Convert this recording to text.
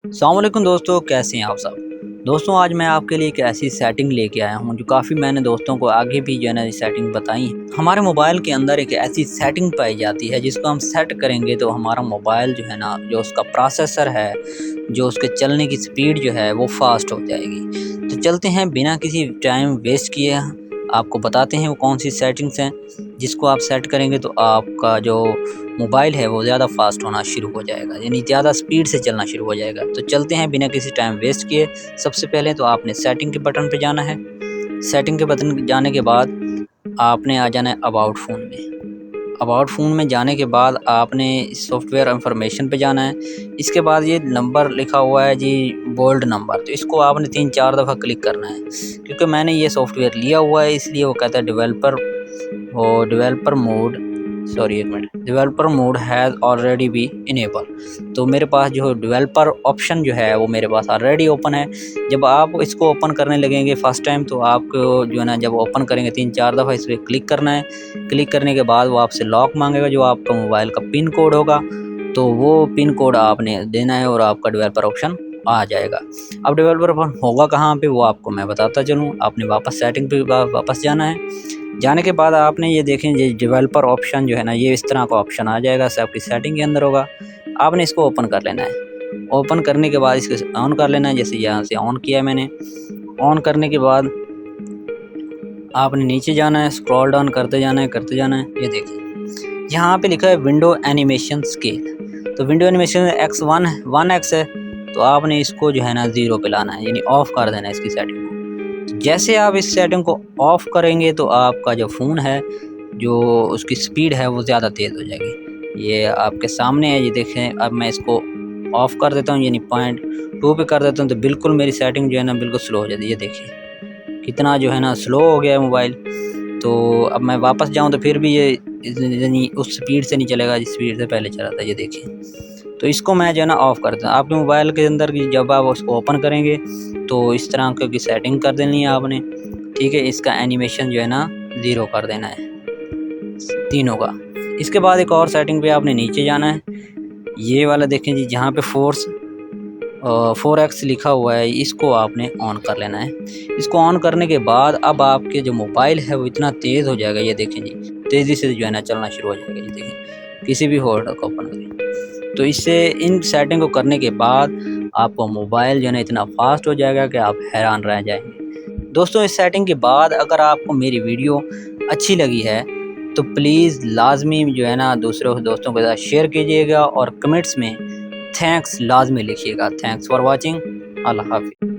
अस्सलाम वालेकुम दोस्तों, कैसे हैं आप सब। दोस्तों आज मैं आपके लिए एक ऐसी सेटिंग लेके आया हूं जो काफ़ी मैंने दोस्तों को आगे भी जो है ना ये सेटिंग बताई है। हमारे मोबाइल के अंदर एक ऐसी सेटिंग पाई जाती है जिसको हम सेट करेंगे तो हमारा मोबाइल जो है ना, जो उसका प्रोसेसर है, जो उसके चलने की स्पीड जो है वो फास्ट हो जाएगी। तो चलते हैं बिना किसी टाइम वेस्ट किए, आपको बताते हैं वो कौन सी सेटिंग्स हैं जिसको आप सेट करेंगे तो आपका जो मोबाइल है वो ज़्यादा फास्ट होना शुरू हो जाएगा, यानी ज़्यादा स्पीड से चलना शुरू हो जाएगा। तो चलते हैं बिना किसी टाइम वेस्ट किए। सबसे पहले तो आपने सेटिंग के बटन पे जाना है। सेटिंग के बटन जाने के बाद आपने आ जाना है अबाउट फ़ोन में। अबाउट फ़ोन में जाने के बाद आपने सॉफ्टवेयर इंफॉर्मेशन पे जाना है। इसके बाद ये नंबर लिखा हुआ है जी, बोल्ड नंबर, तो इसको आपने 3-4 दफ़ा क्लिक करना है। क्योंकि मैंने ये सॉफ्टवेयर लिया हुआ है इसलिए वो कहता है डेवलपर मोड, सॉरी एक minute, developer mode has already be enable. तो मेरे पास जो डेवलपर ऑप्शन जो है वो मेरे पास ऑलरेडी ओपन है। जब आप इसको ओपन करने लगेंगे फर्स्ट टाइम तो आपको जो है ना, जब ओपन करेंगे 3-4 दफ़ा इस पर क्लिक करना है। क्लिक करने के बाद वो आपसे लॉक मांगेगा जो आपका मोबाइल का पिन कोड होगा, तो वो पिन कोड आपने देना है और आपका डेवलपर ऑप्शन आ जाएगा। अब डेवलपर ऑप्शन होगा कहाँ पे वो आपको मैं बताता चलूँ। आपने वापस सेटिंग पे वापस जाना है। जाने के बाद आपने ये देखें, ये डेवलपर ऑप्शन जो है ना, ये इस तरह का ऑप्शन आ जाएगा, सब आपकी सेटिंग के अंदर होगा। आपने इसको ओपन कर लेना है। ओपन करने के बाद इसको ऑन कर लेना है, जैसे यहाँ से ऑन किया मैंने। ऑन करने के बाद आपने नीचे जाना है, स्क्रॉल डाउन करते जाना है, करते जाना है। ये देखिए यहाँ पे लिखा है विंडो एनिमेशन स्केल। तो विंडो एनिमेशन X1 है, तो आपने इसको जो है ना 0 पे लाना है, यानी ऑफ कर देना है इसकी सेटिंग को। तो जैसे आप इस सेटिंग को ऑफ करेंगे तो आपका जो फ़ोन है, जो उसकी स्पीड है वो ज़्यादा तेज़ हो जाएगी। ये आपके सामने है, ये देखें। अब मैं इसको ऑफ़ कर देता हूँ, यानी 0.2 पे कर देता हूँ, तो बिल्कुल मेरी सेटिंग जो है ना बिल्कुल स्लो हो जाती है। ये देखिए कितना जो है ना स्लो हो गया है मोबाइल। तो अब मैं वापस जाऊँ तो फिर भी ये यानी उस स्पीड से नहीं चलेगा जिस स्पीड से पहले चला था। ये देखिए, तो इसको मैं जो है ना ऑफ़ कर दूँ। आपके मोबाइल के अंदर की जब आप उसको ओपन करेंगे तो इस तरह की सेटिंग कर देनी है आपने, ठीक है। इसका एनिमेशन जो है ना 0 कर देना है तीनों का। इसके बाद एक और सेटिंग पे आपने नीचे जाना है। ये वाला देखें जी, जहाँ पे 4x लिखा हुआ है, इसको आपने ऑन कर लेना है। इसको ऑन करने के बाद अब आपके जो मोबाइल है वो इतना तेज़ हो जाएगा, ये देखें जी, तेज़ी से जो है ना चलना शुरू हो जाएगा। ये देखें किसी भी होल्डर को ओपन करें तो इससे इन सेटिंग को करने के बाद आपका मोबाइल जो है ना इतना फास्ट हो जाएगा कि आप हैरान रह जाएंगे। दोस्तों इस सेटिंग के बाद अगर आपको मेरी वीडियो अच्छी लगी है तो प्लीज़ लाजमी जो है ना दूसरों दोस्तों के साथ शेयर कीजिएगा और कमेंट्स में थैंक्स लाजमी लिखिएगा। Thanks for watching. अल्लाह हाफिज़।